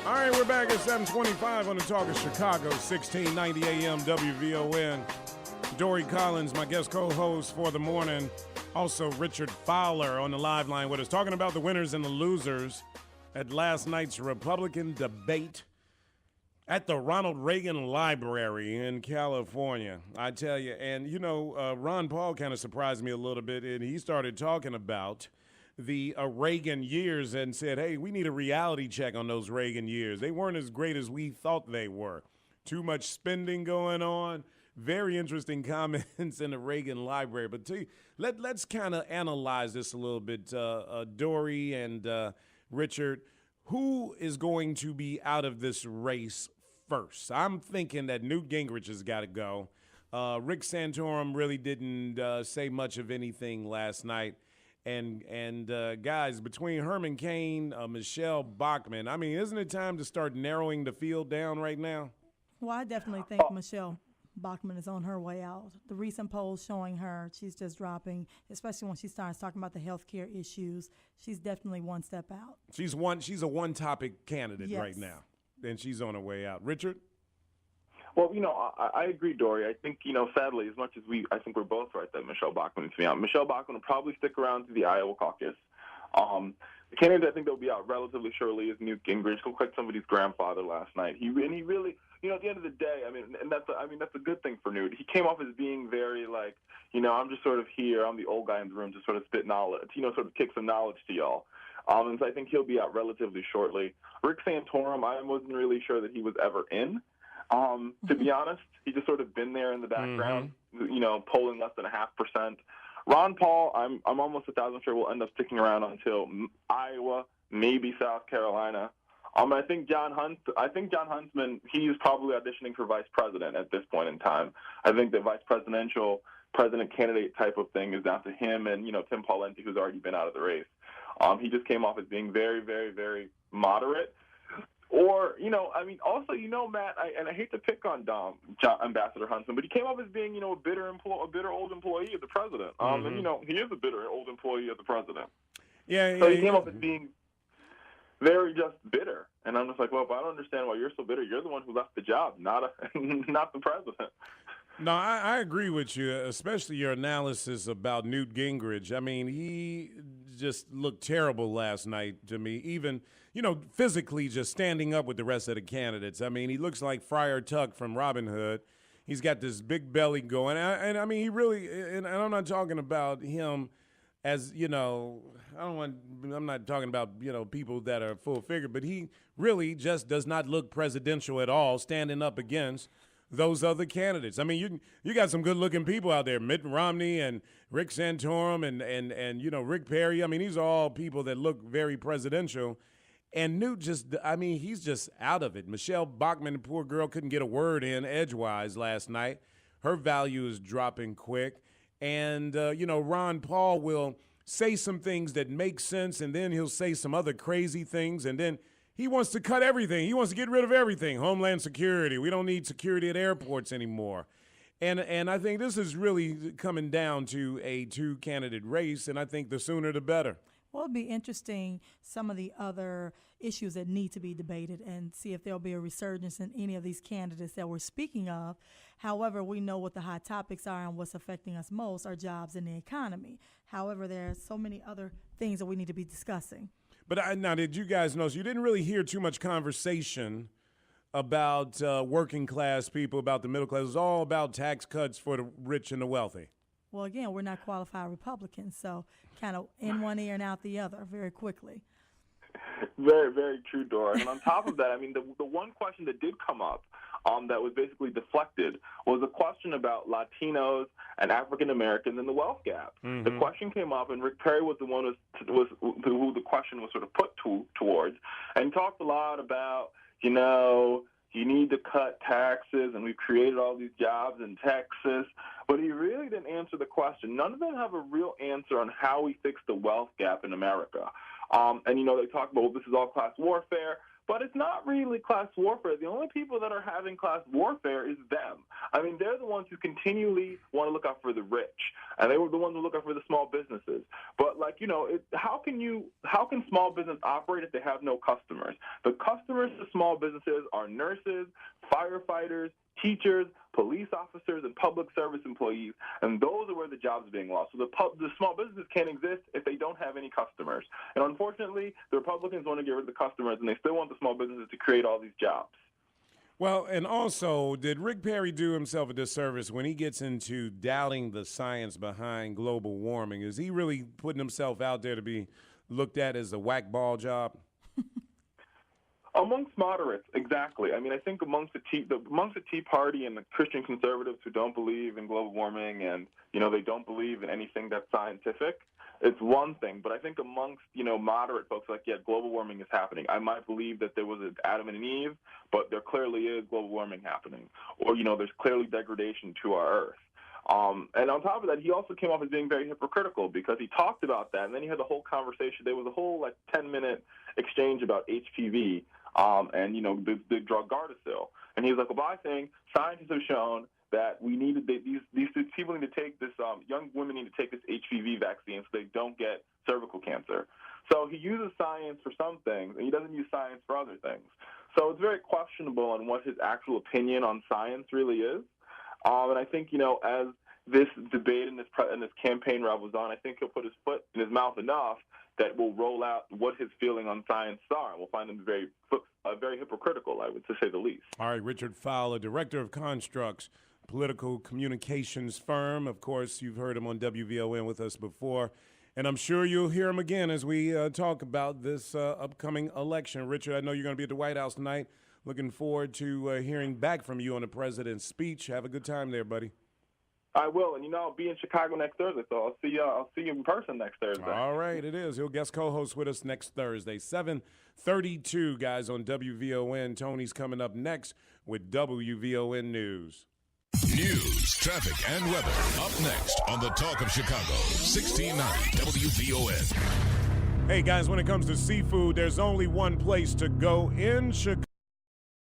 All right, we're back at 725 on the Talk of Chicago, 1690 AM WVON. Dory Collins, my guest co-host for the morning. Also, Richard Fowler on the live line with us, talking about the winners and the losers at last night's Republican debate at the Ronald Reagan Library in California. I tell you, and you know, Ron Paul kind of surprised me a little bit, and he started talking about the Reagan years and said, hey, we need a reality check on those Reagan years. They weren't as great as we thought they were. Too much spending going on. Very interesting comments in the Reagan Library. But let's kind of analyze this a little bit. Dory and Richard, who is going to be out of this race first? I'm thinking that Newt Gingrich has got to go. Rick Santorum really didn't say much of anything last night. And guys, between Herman Cain, Michelle Bachmann, I mean, isn't it time to start narrowing the field down right now? Well, I definitely think Michelle Bachmann is on her way out. The recent polls showing her she's just dropping, especially when she starts talking about the health care issues. She's definitely one step out. She's a one-topic candidate right now, and she's on her way out. Richard? Well, you know, I agree, Dory. I think, you know, sadly, as much as I think we're both right that Michelle Bachmann is to be out. Michelle Bachmann will probably stick around to the Iowa caucus. The candidate I think that will be out relatively shortly is Newt Gingrich. Looked like somebody's grandfather last night. He really, you know, at the end of the day, that's a good thing for Newt. He came off as being very like, you know, I'm just sort of here. I'm the old guy in the room to sort of spit knowledge, you know, sort of kick some knowledge to y'all. And so I think he'll be out relatively shortly. Rick Santorum, I wasn't really sure that he was ever in. To be honest, he just sort of been there in the background, you know, polling less than 0.5%. Ron Paul, I'm almost 1,000 sure will end up sticking around until Iowa, maybe South Carolina. I think John Huntsman, he's probably auditioning for vice president at this point in time. I think the president candidate type of thing is down to him and, you know, Tim Pawlenty, who's already been out of the race. He just came off as being very, very, very moderate. Or, you know, I mean, also, you know, Matt, I hate to pick on Ambassador Huntsman, but he came off as being, you know, a bitter old employee of the president. And, you know, he is a bitter old employee of the president. So he came off as being very just bitter. And I'm just like, well, if I don't understand why you're so bitter, you're the one who left the job, not the president. No, I agree with you, especially your analysis about Newt Gingrich. I mean, he just looked terrible last night to me, even, you know, physically just standing up with the rest of the candidates. I mean, he looks like Friar Tuck from Robin Hood. He's got this big belly going. And I mean, he really, and I'm not talking about him as, you know, I'm not talking about, you know, people that are full figure, but he really just does not look presidential at all, standing up against those other candidates. I mean, you got some good-looking people out there, Mitt Romney and Rick Santorum and you know, Rick Perry. I mean, these are all people that look very presidential. And Newt he's just out of it. Michelle Bachmann, the poor girl, couldn't get a word in edgewise last night. Her value is dropping quick. And, you know, Ron Paul will say some things that make sense, and then he'll say some other crazy things, and then he wants to cut everything. He wants to get rid of everything. Homeland Security. We don't need security at airports anymore. And I think this is really coming down to a two-candidate race, and I think the sooner the better. Well, it'll be interesting, some of the other issues that need to be debated and see if there'll be a resurgence in any of these candidates that we're speaking of. However, we know what the hot topics are and what's affecting us most, our jobs and the economy. However, there are so many other things that we need to be discussing. But now, did you guys notice you didn't really hear too much conversation about working class people, about the middle class? It was all about tax cuts for the rich and the wealthy. Well, again, we're not qualified Republicans, so kind of in one ear and out the other very quickly. Very, very true, Dora. And on top of that, I mean, the one question that did come up that was basically deflected was a question about Latinos and African Americans and the wealth gap. The question came up, and Rick Perry was the one who the question was sort of put towards, and talked a lot about, you know, you need to cut taxes, and we've created all these jobs in Texas. But he really didn't answer the question. None of them have a real answer on how we fix the wealth gap in America. And, you know, they talk about, well, this is all class warfare. but it's not really class warfare. The only people that are having class warfare is them. I mean, they're the ones who continually want to look out for the rich, and they were the ones who look out for the small businesses. But, how can small business operate if they have no customers? The customers of small businesses are nurses, firefighters, teachers, police officers, and public service employees, and those are where the jobs are being lost. So the small businesses can't exist if they don't have any customers. And unfortunately, the Republicans want to get rid of the customers, and they still want the small businesses to create all these jobs. Well, and also, did Rick Perry do himself a disservice when he gets into doubting the science behind global warming? Is he really putting himself out there to be looked at as a whack ball job? Amongst moderates, exactly. I mean, I think amongst the Tea Party and the Christian conservatives who don't believe in global warming and, they don't believe in anything that's scientific, it's one thing. But I think amongst, moderate folks, global warming is happening. I might believe that there was an Adam and an Eve, but there clearly is global warming happening. Or, there's clearly degradation to our Earth. And on top of that, he also came off as being very hypocritical because he talked about that, and then he had the whole conversation. There was a whole 10-minute exchange about HPV and the drug Gardasil, and he was like, "Well, I think scientists have shown that these people need to take this. Young women need to take this HPV vaccine so they don't get cervical cancer." So he uses science for some things, and he doesn't use science for other things. So it's very questionable on what his actual opinion on science really is. And I think, as this debate and this campaign revels on, I think he'll put his foot in his mouth enough that will roll out what his feeling on science are. We'll find them very hypocritical, I would say the least. All right, Richard Fowler, Director of Construct's political communications firm. Of course, you've heard him on WVON with us before, and I'm sure you'll hear him again as we talk about this upcoming election. Richard, I know you're going to be at the White House tonight. Looking forward to hearing back from you on the president's speech. Have a good time there, buddy. I will, and I'll be in Chicago next Thursday, so I'll see you in person next Thursday. All right, it is. He'll guest co-host with us next Thursday, 7:32, guys, on WVON. Tony's coming up next with WVON News. News, traffic, and weather. Up next on the Talk of Chicago, 1690 WVON. Hey, guys, when it comes to seafood, there's only one place to go in Chicago.